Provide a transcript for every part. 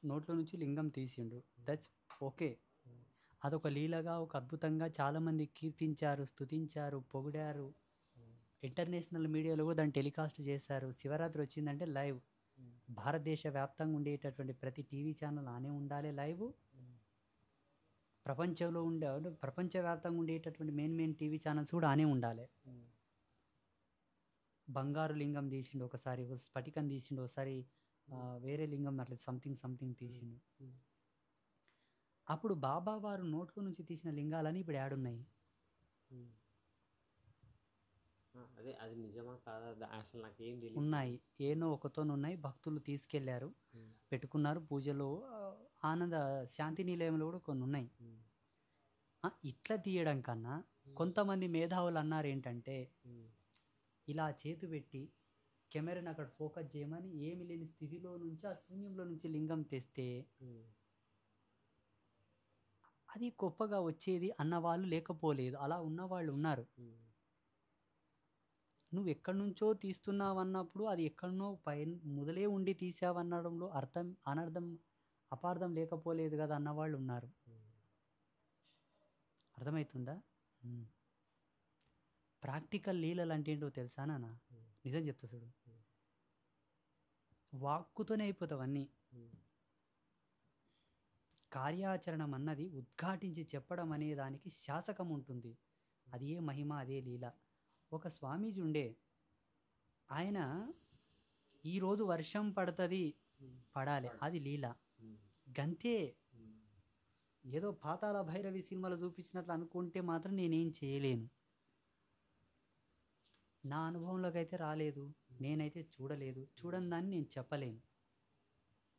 నోట్లో నుంచి లింగం తీసిండు, దట్స్ ఓకే. అదొక లీలగా, ఒక అద్భుతంగా చాలామంది కీర్తించారు, స్తుతించారు, పొగిడారు. ఇంటర్నేషనల్ మీడియాలో కూడా దాన్ని టెలికాస్ట్ చేశారు. శివరాత్రి వచ్చిందంటే లైవ్, భారతదేశ వ్యాప్తంగా ఉండేటటువంటి ప్రతి టీవీ ఛానల్ ఆనే ఉండాలి లైవ్. ప్రపంచంలో ప్రపంచవ్యాప్తంగా ఉండేటటువంటి మెయిన్ టీవీ ఛానల్స్ కూడా ఆనే ఉండాలి. బంగారు లింగం తీసిండు ఒకసారి, స్ఫటికం తీసిండు ఒకసారి, వేరే లింగం అట్లా సంథింగ్ తీసిండు. అప్పుడు బాబా వారు నోట్లో నుంచి తీసిన లింగాలని ఇప్పుడు యాడున్నాయి? అదే అది నిజమా కాదా అసలు నాకు ఏం తెలియదు. ఉన్నాయి, ఏనో ఒకతోనున్నాయి. భక్తులు తీసుకెళ్లారు, పెట్టుకున్నారు పూజలో. ఆనంద శాంతి నిలయంలో కూడా కొన్ని ఉన్నాయి. ఇట్లా తీయడం కన్నా కొంతమంది మేధావులు అన్నారు ఏంటంటే, ఇలా చేతి పెట్టి కెమెరాని అక్కడ ఫోకస్ చేయమని, ఏమి లేని స్థితిలో నుంచి ఆ శూన్యంలో నుంచి లింగం తెస్తే అది గొప్పగా వచ్చేది అన్నవాళ్ళు లేకపోలేదు. అలా ఉన్నవాళ్ళు ఉన్నారు. నువ్వు ఎక్కడి నుంచో తీస్తున్నావన్నప్పుడు అది ఎక్కడనో మొదలే ఉండి తీసావన్నడంలో అనర్థం అపార్థం లేకపోలేదు కదా అన్నవాళ్ళు ఉన్నారు. అర్థమవుతుందా? ప్రాక్టికల్ లీలలు అంటే ఏంటో తెలుసా నాన్న? నిజం చెప్తా చూడు, వాక్కుతోనే అయిపోతావు అన్నీ. కార్యాచరణం అన్నది ఉద్ఘాటించి చెప్పడం అనే దానికి శాసకం ఉంటుంది. అది ఏ మహిమ, అదే లీల. ఒక స్వామీజీ ఉండే, ఆయన ఈరోజు వర్షం పడుతుంది, పడాలి, అది లీల. గంతే. ఏదో పాతాళ భైరవి సినిమాలో చూపించినట్లు అనుకుంటే మాత్రం నేనేం చేయలేను. నా అనుభవంలోకి అయితే రాలేదు, నేనైతే చూడలేదు, చూడని దాన్ని నేను చెప్పలేను.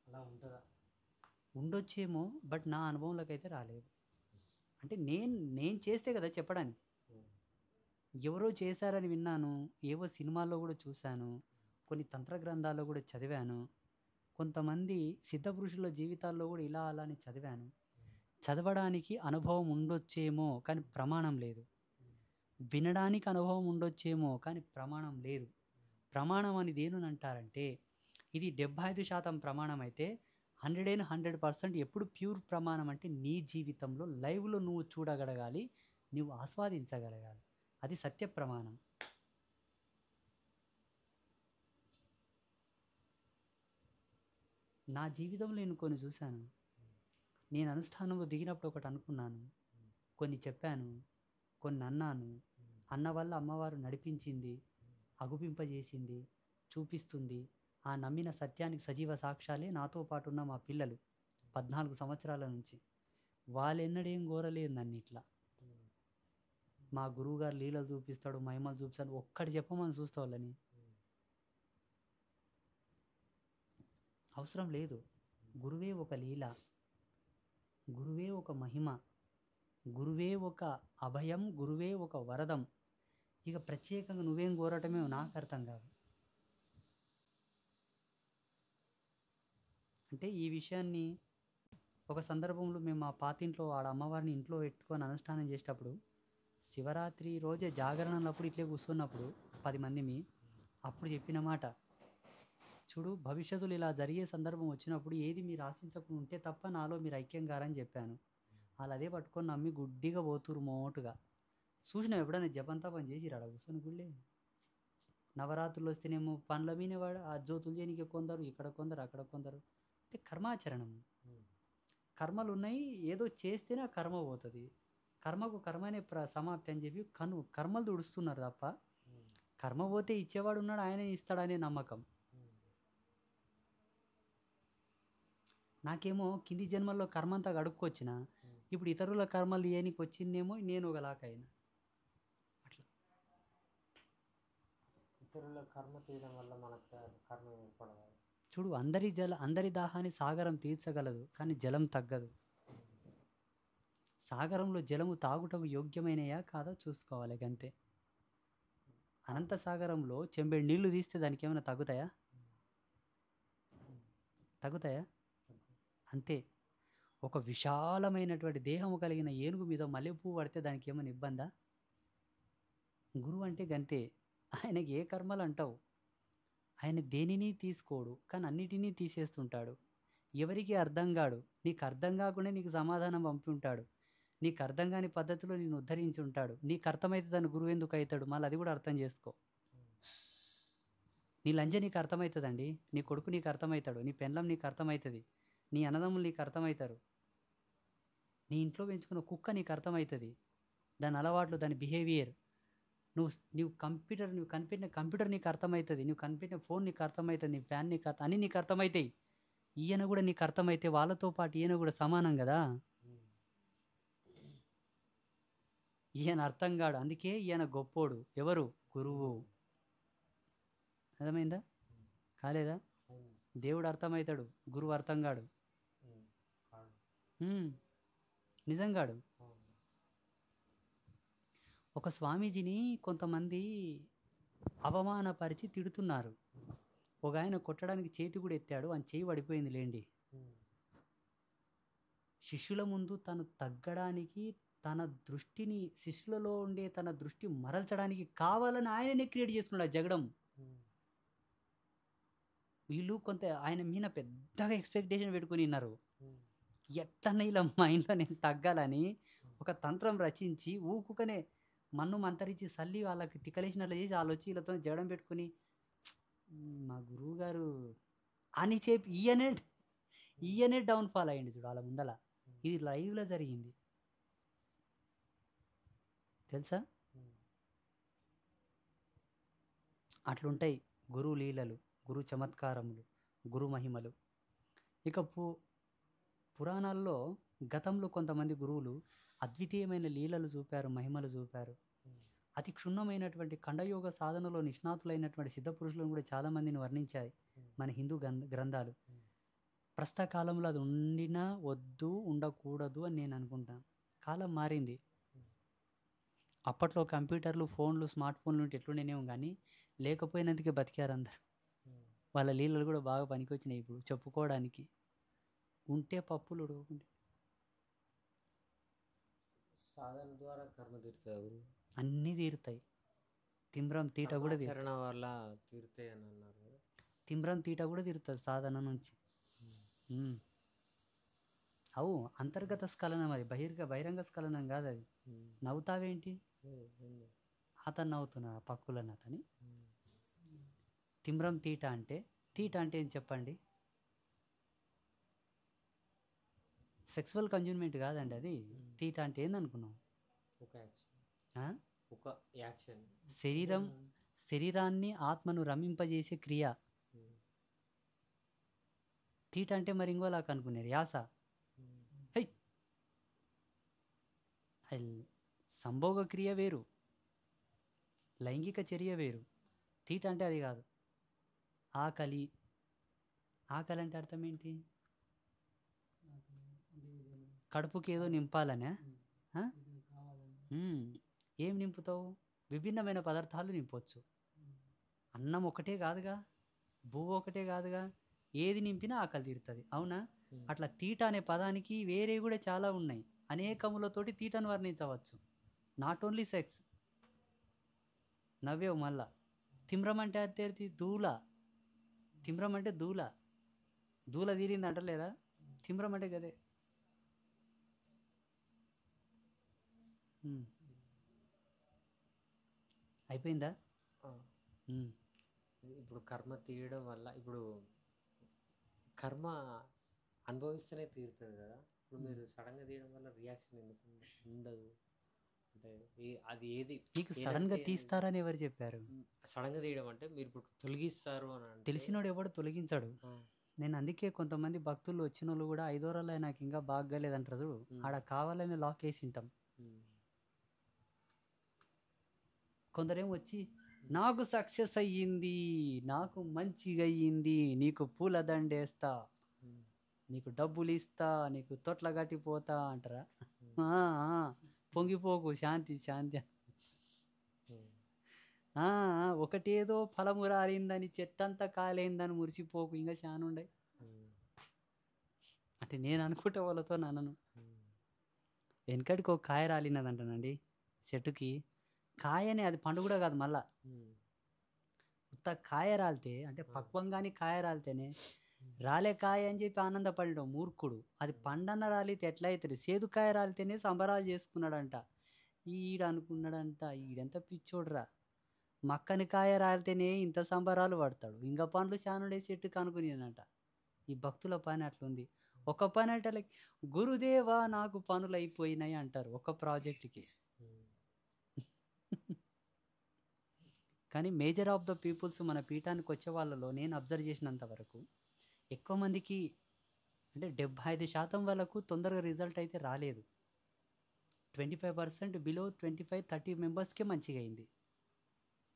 అలా ఉంటుందా? ఉండొచ్చేమో, బట్ నా అనుభవంలోకి అయితే రాలేదు. అంటే నేను చేస్తే కదా చెప్పడానికి. ఎవరో చేశారని విన్నాను, ఏవో సినిమాల్లో కూడా చూశాను, కొన్ని తంత్ర గ్రంథాల్లో కూడా చదివాను, కొంతమంది సిద్ధపురుషుల జీవితాల్లో కూడా ఇలా అలా అని చదివాను. చదవడానికి అనుభవం ఉండొచ్చేమో కానీ ప్రమాణం లేదు. వినడానికి అనుభవం ఉండొచ్చేమో కానీ ప్రమాణం లేదు. ప్రమాణం అని దేనిని అంటారంటే, ఇది 75% ప్రమాణం అయితే 100% ఎప్పుడు ప్యూర్ ప్రమాణం అంటే నీ జీవితంలో లైవ్లో నువ్వు చూడగలగాలి, నువ్వు ఆస్వాదించగలగాలి. అది సత్య ప్రమాణం. నా జీవితంలో నేను కొన్ని చూశాను. నేను అనుష్ఠానంలో దిగినప్పుడు ఒకటి అనుకున్నాను, కొన్ని చెప్పాను, కొన్ని అన్నాను. అన్న వల్ల అమ్మవారు నడిపించింది, అగుపింపజేసింది, చూపిస్తుంది. ఆ నమ్మిన సత్యానికి సజీవ సాక్ష్యాలే నాతో పాటు ఉన్న మా పిల్లలు 14 సంవత్సరాల నుంచి. వాళ్ళు ఎన్నడేం కోరలేదు నన్ను ఇట్లా. మా గురువుగారు లీలలు చూపిస్తాడు, మహిమలు చూపిస్తాడు, ఒక్కటి చెప్పమని చూస్తా వాళ్ళని. అవసరం లేదు. గురువే ఒక లీల, గురువే ఒక మహిమ, గురువే ఒక అభయం, గురువే ఒక వరదం. ఇక ప్రత్యేకంగా నువ్వేం కోరటమే నాకు అర్థం కాదు. అంటే ఈ విషయాన్ని ఒక సందర్భంలో మేము మా పాతింట్లో ఆడ అమ్మవారిని ఇంట్లో పెట్టుకొని అనుష్ఠానం చేసేటప్పుడు, శివరాత్రి రోజే జాగరణప్పుడు ఇట్లే కూర్చున్నప్పుడు 10 మందిమి, అప్పుడు చెప్పిన మాట, చూడు భవిష్యత్తులో ఇలా జరిగే సందర్భం వచ్చినప్పుడు ఏది మీరు ఆశించకుండా ఉంటే తప్ప నాలో మీరు ఐక్యం కారని చెప్పాను. వాళ్ళు అదే పట్టుకొని నమ్మి గుడ్డిగా పోతురు మోటుగా. చూసినావు ఎప్పుడైనా జపంతా పని చేసి రాడ కూర్చొని గుళ్ళే? నవరాత్రులు వస్తేనేమో పండ్ల మీనే వాడు ఆ జ్యోతులు చేయనికి కొందరు, ఇక్కడ కొందరు, అక్కడ కొందరు. అంటే కర్మాచరణం, కర్మలు ఉన్నాయి, ఏదో చేస్తేనే ఆ కర్మ పోతుంది. కర్మకు కర్మనే సమాప్తి అని చెప్పి కర్మలు తుడుస్తున్నారు తప్ప, కర్మ పోతే ఇచ్చేవాడు ఉన్నాడు, ఆయనే ఇస్తాడనే నమ్మకం. నాకేమో కింది జన్మల్లో కర్మ అంతా గడుక్కొచ్చిన, ఇప్పుడు ఇతరుల కర్మలు తీయనికి వచ్చిందేమో, నేను ఒకలాకైనా. అట్లా ఇతరుల కర్మ తీయడం వల్ల మనకు కర్మ ఏర్పడదు. చూడు, అందరి దాహాన్ని సాగరం తీర్చగలదు, కానీ జలం తగ్గదు. సాగరంలో జలము తాగుటకు యోగ్యమైనయా కాదో చూసుకోవాలి గంతే. అనంత సాగరంలో చెంబెడు నీళ్లు తీస్తే దానికి ఏమైనా తగ్గుతాయా? అంతే. ఒక విశాలమైనటువంటి దేహము కలిగిన ఏనుగు మీద మల్లెపువ్వు పడితే దానికి ఏమైనా ఇబ్బందా? గురువు అంటే గంతే. ఆయనకి ఏ కర్మలు అంటావు, ఆయన దేనిని తీసుకోడు, కానీ అన్నిటినీ తీసేస్తుంటాడు. ఎవరికి అర్థం కాడు. నీకు అర్థం కాకుండా నీకు సమాధానం పంపి ఉంటాడు. నీకు అర్థం కాని పద్ధతిలో నిన్ను ఉద్ధరించి ఉంటాడు. నీకు అర్థమైతే దాని గురువు ఎందుకు అవుతాడు? మళ్ళీ అది కూడా అర్థం చేసుకో. నీ లంజ నీకు అర్థమవుతుందండి. నీ కొడుకు నీకు అర్థమవుతాడు. నీ పెండ్లం నీకు అర్థమవుతుంది. నీ అన్నదమ్ములు నీకు అర్థమవుతారు. నీ ఇంట్లో పెంచుకున్న కుక్క నీకు అర్థమవుతుంది. దాని అలవాట్లు, దాని బిహేవియర్. నువ్వు కనిపెట్టిన కంప్యూటర్ నీకు అర్థమవుతుంది. నువ్వు కనిపెట్టిన ఫోన్ నీకు అర్థమవుతుంది. నీ ఫ్యాన్ నీకు అన్నీ నీకు అర్థమవుతాయి. ఈయన కూడా నీకు అర్థమైతే వాళ్ళతో పాటు ఈయన కూడా సమానం కదా. ఈయన అర్థం కాడు. అందుకే ఈయన గొప్పోడు. ఎవరు? గురువు. అర్థమైందా? కాలేదా? దేవుడు అర్థమవుతాడు, గురువు అర్థం కాడు. నిజంగాడు. ఒక స్వామీజీని కొంతమంది అవమానపరిచి తిడుతున్నారు. ఒక ఆయన కొట్టడానికి చేతి కూడా ఎత్తాడు, ఆయన చేయి పడిపోయింది లేండి. శిష్యుల ముందు తను తగ్గడానికి, తన దృష్టిని శిష్యులలో ఉండే తన దృష్టి మరల్చడానికి కావాలని ఆయననే క్రియేట్ చేసుకున్నాడు ఆ జగడం. వీళ్ళు కొంత ఆయన మీద పెద్దగా ఎక్స్పెక్టేషన్ పెట్టుకుని ఉన్నారు. ఎట్లన్నా ఇలా మైండ్లో నేను తగ్గాలని ఒక తంత్రం రచించి ఊకుకనే మన్ను మంతరించి సల్లి వాళ్ళకి తిక్కలేసినట్లు చేసి వాళ్ళు వచ్చి వీళ్ళతో జగడం పెట్టుకుని మా గురువు గారు అని చెప్పి ఈయనే డౌన్ఫాల్ అయ్యింది చూడు వాళ్ళ ముందల. ఇది లైవ్లో జరిగింది తెలుసా. అట్లుంటాయి గురువు లీలలు, గురు చమత్కారములు, గురు మహిమలు. ఇక పురాణాల్లో గతంలో కొంతమంది గురువులు అద్వితీయమైన లీలలు చూపారు, మహిమలు చూపారు. అతి క్షుణ్ణమైనటువంటి ఖండయోగ సాధనలో నిష్ణాతులైనటువంటి సిద్ధ పురుషులను కూడా చాలామందిని వర్ణించాయి మన హిందూ గ్రంథాలు. ప్రస్తుత కాలంలో అది ఉండినా వద్దు, ఉండకూడదు అని నేను అనుకుంటాను. కాలం మారింది. అప్పట్లో కంప్యూటర్లు, ఫోన్లు, స్మార్ట్ ఫోన్లు ఉంటే ఎట్లుండేనేమో కానీ లేకపోయినందుకే బతికారు అందరు. వాళ్ళ లీలలు కూడా బాగా పనికొచ్చినాయి ఇప్పుడు చెప్పుకోవడానికి. ఉంటే పప్పులు ఉడవకుంటే సాధన ద్వారా కర్మ తీరుతాయి, అన్నీ తీరుతాయి. తిమ్రం తీట కూడా వల్ల తీరుతాయి అని అన్నారు. తిమ్రం తీట కూడా తీరుతుంది సాధన నుంచి. అవు అంతర్గత స్ఖలనం, అది బహిరంగ స్ఖలనం కాదు. అది నవ్వుతావేంటి? అతను నవ్వుతున్నాడు పక్కులని అతని. తిమ్రం తీట అంటే ఏం చెప్పండి? సెక్సువల్ కంజ్యూమ్మెంట్ కాదండి అది. తీట అంటే ఏందనుకున్నావు? ఒక యాక్షన్. శరీరాన్ని ఆత్మను రమింపజేసే క్రియ. తీట అంటే మరి ఇంకోలాగా అనుకున్నారు, యాస. సంభోగ క్రియ వేరు, లైంగిక చర్య వేరు. తీట అంటే అది కాదు. ఆకలి అంటే అర్థం ఏంటి? కడుపుకి ఏదో నింపాలనే. ఏం నింపుతావు? విభిన్నమైన పదార్థాలు నింపవచ్చు. అన్నం ఒకటే కాదుగా, బువ్వ ఒకటే కాదుగా, ఏది నింపినా ఆకలి తీరుతుంది. అవునా? అట్లా తీట అనే పదానికి వేరే కూడా చాలా ఉన్నాయి. అనేకములతోటి తీటను వర్ణించవచ్చు. Not only sex. నవ్వేవు మళ్ళా. తిమ్రం అంటే అదేది? దూల. తిమ్రం అంటే దూల తీరింది అంటలేరా? తిమ్రం అంటే గదే. అయిపోయిందా? ఇప్పుడు కర్మ తీయడం వల్ల ఇప్పుడు కర్మ అనుభవిస్తేనే తీరుతుంది కదా. ఇప్పుడు మీరు సడన్గా తీయడం వల్ల రియాక్షన్ ఎందుకు ఉండదు? అంటే అది ఏది నీకు సడన్గా తీస్తారని ఎవరు చెప్పారు? సడన్గా తీయడం అంటే మీరు ఇప్పుడు తొలగిస్తారు అని అంటే తెలిసినోడు ఎవడు తొలగించాడు. నేను అందుకే కొంతమంది భక్తులు వచ్చిన వాళ్ళు కూడా 5 రోజులు నాకు ఇంకా బాగలేదంటారు చూడు, ఆడ కావాలని లాక్ వేసి ఉంటాం. కొందరేమో వచ్చి నాకు సక్సెస్ అయ్యింది, నాకు మంచిగా అయ్యింది, నీకు పూల దండేస్తా, నీకు డబ్బులు ఇస్తా, నీకు తొట్ల గట్టిపోతా అంటారా? పొంగిపోకు, శాంతి. ఒకటేదో ఫలము రాలిందని, చెట్టంతా కాలేందని మురిసిపోకు, ఇంకా శానుండే. అంటే నేను అనుకుంటే వాళ్ళతో నన్ను వెనకటికి ఒక కాయ రాలినదంటానండి చెట్టుకి. కాయనే, అది పండు కూడా కాదు. మళ్ళా ఉత్త కాయ రాలితే, అంటే పక్వంగాని కాయ రాలితేనే రాలే కాయ అని చెప్పి ఆనందపడడం మూర్ఖుడు. అది పండన్న రాలితే ఎట్లా అవుతుంది? సేదుకాయ రాలితేనే సంబరాలు చేసుకున్నాడంట. అనుకున్నాడంట ఈడెంత పిచ్చోడురా, మక్కని కాయ రాలితేనే ఇంత సంబరాలు పడతాడు, ఇంకా పండ్లు శానుడే చెట్టుకు అనుకునేనంట. ఈ భక్తుల పని అట్లుంది. ఒక పని అంటే లైక్ గురుదేవా నాకు పనులు అయిపోయినాయి అంటారు ఒక ప్రాజెక్ట్కి. కానీ మేజర్ ఆఫ్ ద పీపుల్స్ మన పీఠానికి వచ్చే వాళ్ళలో నేను అబ్జర్వ్ చేసినంత వరకు ఎక్కువ మందికి అంటే 75% వాళ్ళకు తొందరగా రిజల్ట్ అయితే రాలేదు. 25% బిలో 25-30 మెంబర్స్కే మంచిగా అయింది.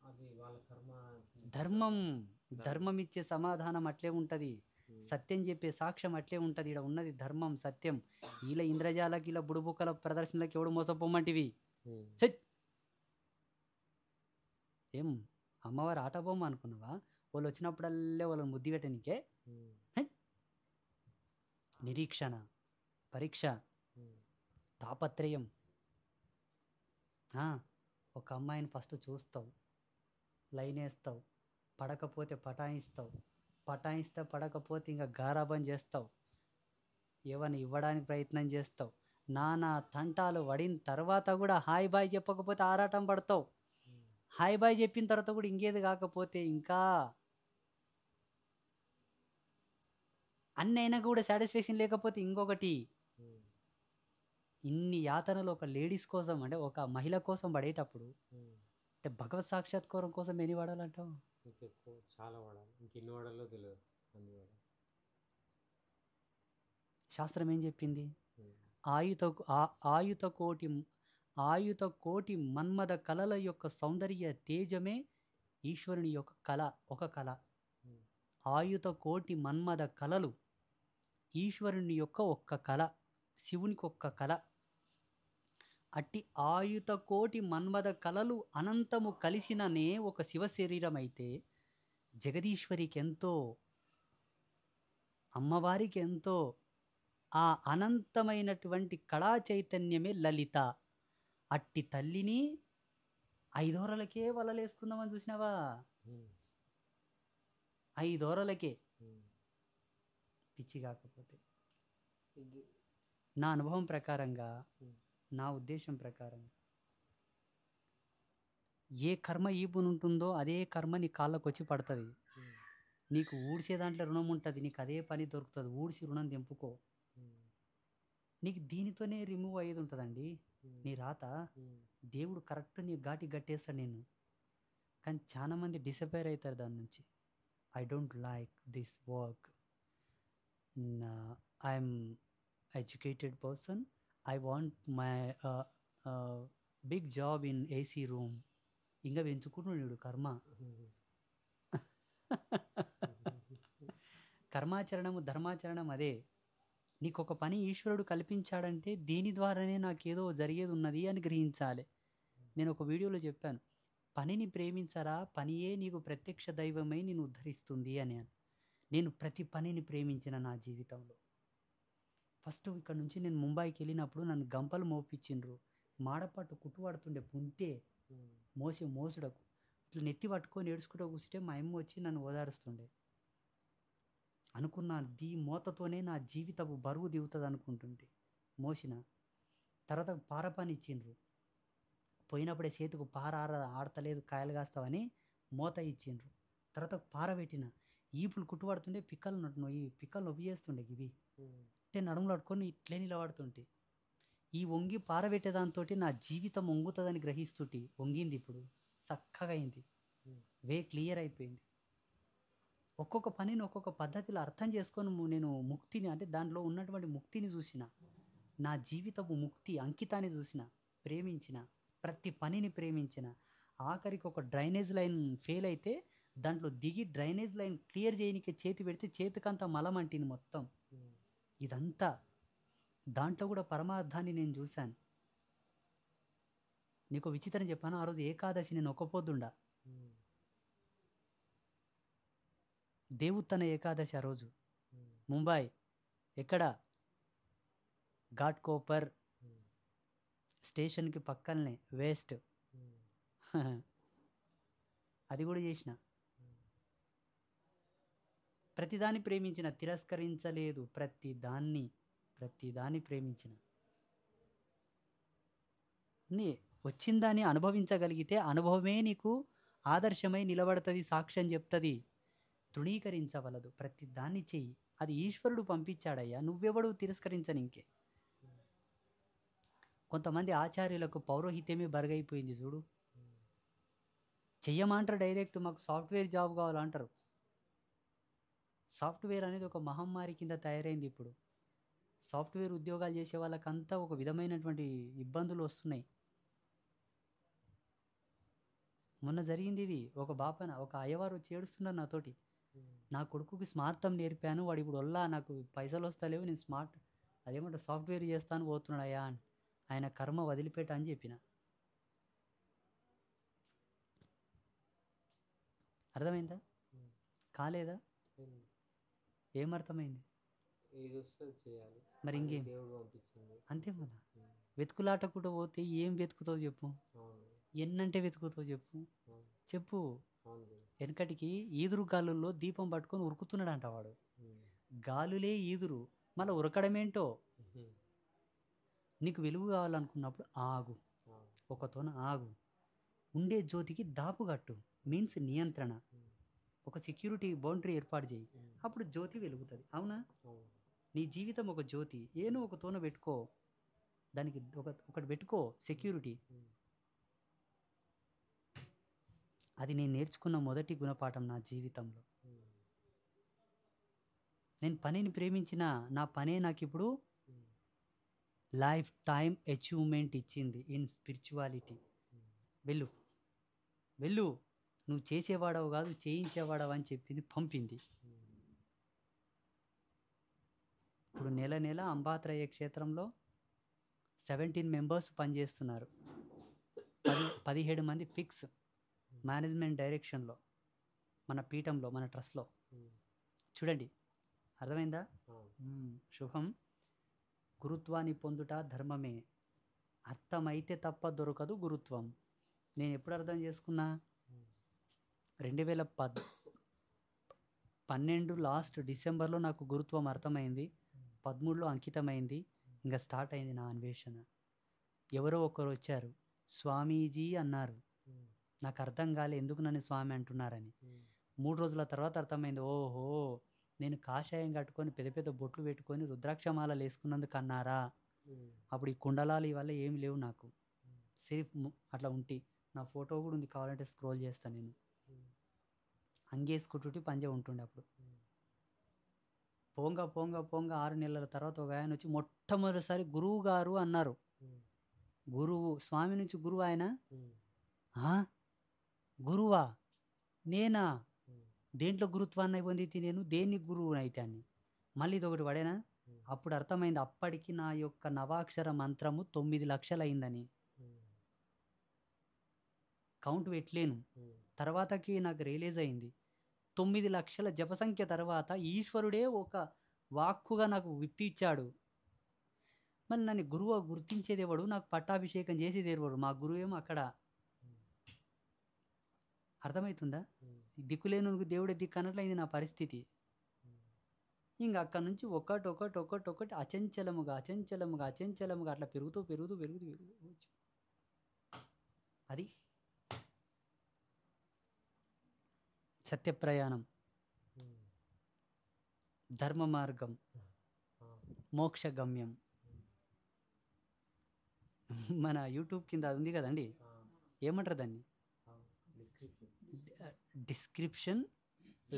అది వాళ్ళ కర్మ. ధర్మం ధర్మం ఇచ్చే సమాధానం అట్లే ఉంటుంది. సత్యం చెప్పే సాక్ష్యం అట్లే ఉంటుంది. ఇక్కడ ఉన్నది ధర్మం సత్యం. ఇలా ఇంద్రజాలకి ఇలా బుడుబుక్కల ప్రదర్శనలకు ఎవడు మోసపోమంటివి? సెట్ ఏం అమ్మవారు ఆట బొమ్మ అనుకున్నావా? వాళ్ళు వచ్చినప్పుడల్లే వాళ్ళని ముద్దు పెట్టనికే. నిరీక్షణ, పరీక్ష, తాపత్రయం. ఒక అమ్మాయిని ఫస్ట్ చూస్తావు, లైన్ వేస్తావు, పడకపోతే పటాయిస్తే పడకపోతే ఇంకా గారాబం చేస్తావు, ఏమని ఇవ్వడానికి ప్రయత్నం చేస్తావు. నానా తంటాలు పడిన తర్వాత కూడా హాయ్ బాయ్ చెప్పకపోతే ఆరాటం పడతావు. హాయ్ బాయ్ చెప్పిన తర్వాత కూడా ఇంకేది కాకపోతే ఇంకా అన్నీ అయినా కూడా సాటిస్ఫాక్షన్ లేకపోతే ఇంకొకటి. ఇన్ని యాతనలు ఒక లేడీస్ కోసం అంటే ఒక మహిళ కోసం పడేటప్పుడు అంటే భగవత్ సాక్షాత్కారం కోసం ఎన్ని వాడాలంటావు? చాలా వాడాలి. ఇంకెన్ని వాడాలో తెలియదు. శాస్త్రం ఏం చెప్పింది? ఆయుత కోటి మన్మద కళల యొక్క సౌందర్య తేజమే ఈశ్వరుని యొక్క కళ. ఒక కళ. ఆయుత కోటి మన్మద కళలు ఈశ్వరుని యొక్క ఒక్క కళ, శివునికి ఒక్క కళ. అట్టి ఆయుత కోటి మన్మద కళలు అనంతము కలిసిననే ఒక శివ శరీరం అయితే జగదీశ్వరికి ఎంతో, అమ్మవారికి ఎంతో. ఆ అనంతమైనటువంటి కళా చైతన్యమే లలిత. అట్టి తల్లిని 5 ఓరలకే వలలేసుకుందామని చూసినావా? 5 ఓరలకే. పిచ్చి కాకపోతే నా అనుభవం ప్రకారంగా, నా ఉద్దేశం ప్రకారంగా ఏ కర్మ ఈపునుంటుందో అదే కర్మ నీ కాళ్ళకు వచ్చి పడుతుంది. నీకు ఊడ్చే దాంట్లో రుణం ఉంటుంది, నీకు అదే పని దొరుకుతుంది. ఊడ్చి రుణం తెంపుకో. నీకు దీనితోనే రిమూవ్ అయ్యేది ఉంటుందండి నీ రాత. దేవుడు కరెక్ట్ నీ ఘాటి గట్టేస్తాడు నేను. కానీ చాలా మంది డిసపైర్ అవుతారు దాని నుంచి. I don't like this work. I'm educated person. I want my big job in AC room. ఇంకా పెంచుకుంటున్నాడు కర్మ. కర్మాచరణము ధర్మాచరణం అదే. నీకు ఒక పని ఈశ్వరుడు కల్పించాడంటే దీని ద్వారానే నాకేదో జరిగేది ఉన్నది అని గ్రహించాలి. నేను ఒక వీడియోలో చెప్పాను, పనిని ప్రేమించరా, పనియే నీకు ప్రత్యక్ష దైవమై నేను ఉద్ధరిస్తుంది అని. నేను ప్రతి పనిని ప్రేమించిన నా జీవితంలో. ఫస్ట్ ఇక్కడ నుంచి నేను ముంబైకి వెళ్ళినప్పుడు నన్ను గంపలు మోపించిండ్రు. మాడపాటు కుట్టుపడుతుండే పుంటే మోసుడకు ఇట్లా నెత్తి పట్టుకొని ఏడుచుకుంటూ కూర్చుంటే మా అమ్మ వచ్చి నన్ను ఓదారుస్తుండే. అనుకున్నాను దీ మోతతోనే నా జీవితపు బరువు దిగుతుంది అనుకుంటుంటే మోసిన తర్వాత పార పని ఇచ్చిండ్రు. పోయినప్పుడే చేతికి పార ఆడతలేదు కాయలు కాస్తావని మోత ఇచ్చిండ్రు. తర్వాత పార పెట్టిన ఈపులు కుట్టుపడుతుండే పిక్కలు నొప్పి, ఈ పిక్కలు నొప్పి చేస్తుండే ఇవి. అంటే నడుములు పట్టుకొని ఇట్లే నిలబడుతుంటే ఈ వంగి పారబెట్టేదాంతో నా జీవితం వంగుతుందని గ్రహిస్తుంటే వంగింది. ఇప్పుడు చక్కగా అయింది, వే క్లియర్ అయిపోయింది. ఒక్కొక్క పనిని ఒక్కొక్క పద్ధతిలో అర్థం చేసుకొని నేను ముక్తిని అంటే దాంట్లో ఉన్నటువంటి ముక్తిని చూసిన, నా జీవితపు ముక్తి అంకితాన్ని చూసిన, ప్రేమించిన, ప్రతి పనిని ప్రేమించిన. ఆఖరికి ఒక డ్రైనేజ్ లైన్ ఫెయిల్ అయితే దాంట్లో దిగి డ్రైనేజ్ లైన్ క్లియర్ చేయడానికి చేతి పెడితే చేతికంతా మలం అంటింది మొత్తం. ఇదంతా దాంట్లో కూడా పరమార్థాన్ని నేను చూశాను. నీకు విచిత్రం చెప్పాను, ఆ రోజు ఏకాదశి నేను ఒక్క పొద్దుండా. దేవుత్తన ఏకాదశి ఆ రోజు ముంబై. ఎక్కడ? ఘాట్ కోపర్ స్టేషన్కి పక్కనే వేస్ట్. అది కూడా చేసిన. ప్రతిదాన్ని ప్రేమించిన, తిరస్కరించలేదు. ప్రతిదాన్ని ప్రేమించిన. నీ వచ్చిన దాన్ని అనుభవించగలిగితే అనుభవమే నీకు ఆదర్శమై నిలబడుతుంది, సాక్ష్యం చెప్తుంది. తృణీకరించవలదు, ప్రతి దాన్ని చెయ్యి. అది ఈశ్వరుడు పంపించాడయ్యా, నువ్వెవడు తిరస్కరించని ఇంకే. కొంతమంది ఆచార్యులకు పౌరోహిత్యమే బరుగైపోయింది చూడు. చెయ్యమంటారు డైరెక్ట్, మాకు సాఫ్ట్వేర్ జాబ్ కావాలంటారు. సాఫ్ట్వేర్ అనేది ఒక మహమ్మారి కింద తయారైంది ఇప్పుడు. సాఫ్ట్వేర్ ఉద్యోగాలు చేసే వాళ్ళకంతా ఒక విధమైనటువంటి ఇబ్బందులు వస్తున్నాయి. మొన్న జరిగింది ఇది. ఒక అయ్యవారు వచ్చి ఏడుస్తున్నారు నాతోటి. నా కొడుకుకి స్మార్తం నేర్పాను, వాడు ఇప్పుడు నాకు పైసలు వస్తలేవు, నేను అదేమంటారు సాఫ్ట్వేర్ చేస్తాను పోతున్నాడు అయ్యా అని. ఆయన కర్మ వదిలిపెట్ట అని చెప్పిన. అర్థమైందా? కాలేదా? ఏమర్థమైంది? మరి ఇంకేం? అంతే మన వెతుకులాటకుండా పోతే ఏం వెతుకుతావు చెప్పు? ఎన్నంటే వెతుకుతావు చెప్పు. వెనకటికి ఈదురు గాలుల్లో దీపం పట్టుకొని ఉరుకుతున్నాడు అంట వాడు. గాలులే ఈదురు, మళ్ళీ ఉరకడమేంటో. నీకు వెలుగు కావాలనుకున్నప్పుడు ఆగు, ఒకతోన ఆగు. ఉండే జ్యోతికి దాపు కట్టు, మీన్స్ నియంత్రణ. ఒక సెక్యూరిటీ బౌండరీ ఏర్పాటు చేయి, అప్పుడు జ్యోతి వెలుగుతుంది. అవునా? నీ జీవితం ఒక జ్యోతి, ఏనో ఒక తోన పెట్టుకో, దానికి ఒకటి పెట్టుకో సెక్యూరిటీ. అది నేను నేర్చుకున్న మొదటి గుణపాఠం నా జీవితంలో. నేను పనిని ప్రేమించిన, నా పనే నాకు ఇప్పుడు లైఫ్ టైం అచీవ్మెంట్ ఇచ్చింది ఇన్ స్పిరిచువాలిటీ. వెళ్ళు, నువ్వు చేసేవాడవు కాదు చేయించేవాడవు అని చెప్పింది, పంపింది. ఇప్పుడు నెల అంబాత్రయ క్షేత్రంలో 17 మెంబర్స్ పనిచేస్తున్నారు. 17 మంది ఫిక్స్ మేనేజ్మెంట్ డైరెక్షన్లో, మన పీఠంలో, మన ట్రస్ట్లో. చూడండి, అర్థమైందా? శుభం. గురుత్వాన్ని పొందుట ధర్మమే, అర్థమైతే తప్ప దొరకదు గురుత్వం. నేను ఎప్పుడు అర్థం చేసుకున్నా? 2012 లాస్ట్ డిసెంబర్లో నాకు గురుత్వం అర్థమైంది. 13లో అంకితమైంది. ఇంకా స్టార్ట్ అయింది నా అన్వేషణ. ఎవరో ఒకరు వచ్చారు, స్వామీజీ అన్నారు. నాకు అర్థం కాలే ఎందుకు నన్ను స్వామి అంటున్నారని. 3 రోజుల తర్వాత అర్థమైంది, ఓహో నేను కాషాయం కట్టుకొని పెద్ద పెద్ద బొట్లు పెట్టుకొని రుద్రాక్షమాలలు వేసుకున్నందుకు అన్నారా. అప్పుడు ఈ కుండలాలు ఇవల్ల ఏమి లేవు నాకు, సిర్ఫ్ అట్లా ఉంటి. నా ఫోటో కూడా ఉంది, కావాలంటే స్క్రోల్ చేస్తాను. నేను అంగేసుకుంటుంటే పంజే ఉంటుండే అప్పుడు. పోంగ 6 నెలల తర్వాత ఒక ఆయన వచ్చి మొట్టమొదటిసారి గురువు గారు అన్నారు. గురువు, స్వామి నుంచి గురువు ఆయన. గురువా? నేనా? దేంట్లో గురుత్వాన్ని పొందితే నేను దేన్ని గురువు అయితే అని. మళ్ళీ ఇది ఒకటి పడేనా. అప్పుడు అర్థమైంది, అప్పటికి నా యొక్క నవాక్షర మంత్రము 9 లక్షలు అయిందని. కౌంట్ పెట్టలేను. తర్వాతకి నాకు రియలైజ్ అయింది, 9 లక్షల జపసంఖ్య తర్వాత ఈశ్వరుడే ఒక వాక్కుగా నాకు విప్పించాడు. మళ్ళీ నన్ను గురువు గుర్తించేది ఎవడు, నాకు పట్టాభిషేకం చేసేది ఎవడు? మా గురువు ఏమో అక్కడ. అర్థమవుతుందా? దిక్కులేను దేవుడే దిక్కు అన్నట్లయింది నా పరిస్థితి. ఇంకా అక్కడ నుంచి ఒకటి అచంచలముగా అట్లా పెరుగుతూ అది సత్యప్రయాణం, ధర్మ మార్గం, మోక్షగమ్యం. మన యూట్యూబ్ కింద అది ఉంది కదండి, ఏమంటారు దాన్ని? డిస్క్రిప్షన్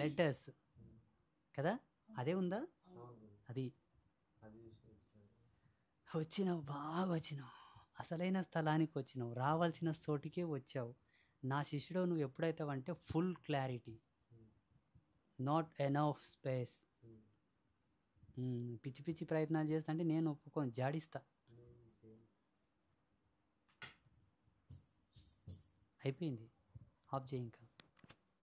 లెటర్స్ కదా, అదే ఉందా? అది వచ్చినావు, బాగా వచ్చినావు, అసలైన స్థలానికి వచ్చినావు, రావాల్సిన చోటికే వచ్చావు. నా శిష్యుడు నువ్వు ఎప్పుడైతావంటే full clarity, not enough space. పిచ్చి ప్రయత్నాలు చేస్తా అంటే నేను ఒప్పుకొని జాడిస్తా. అయిపోయింది, ఆఫ్ చేయి ఇంకా.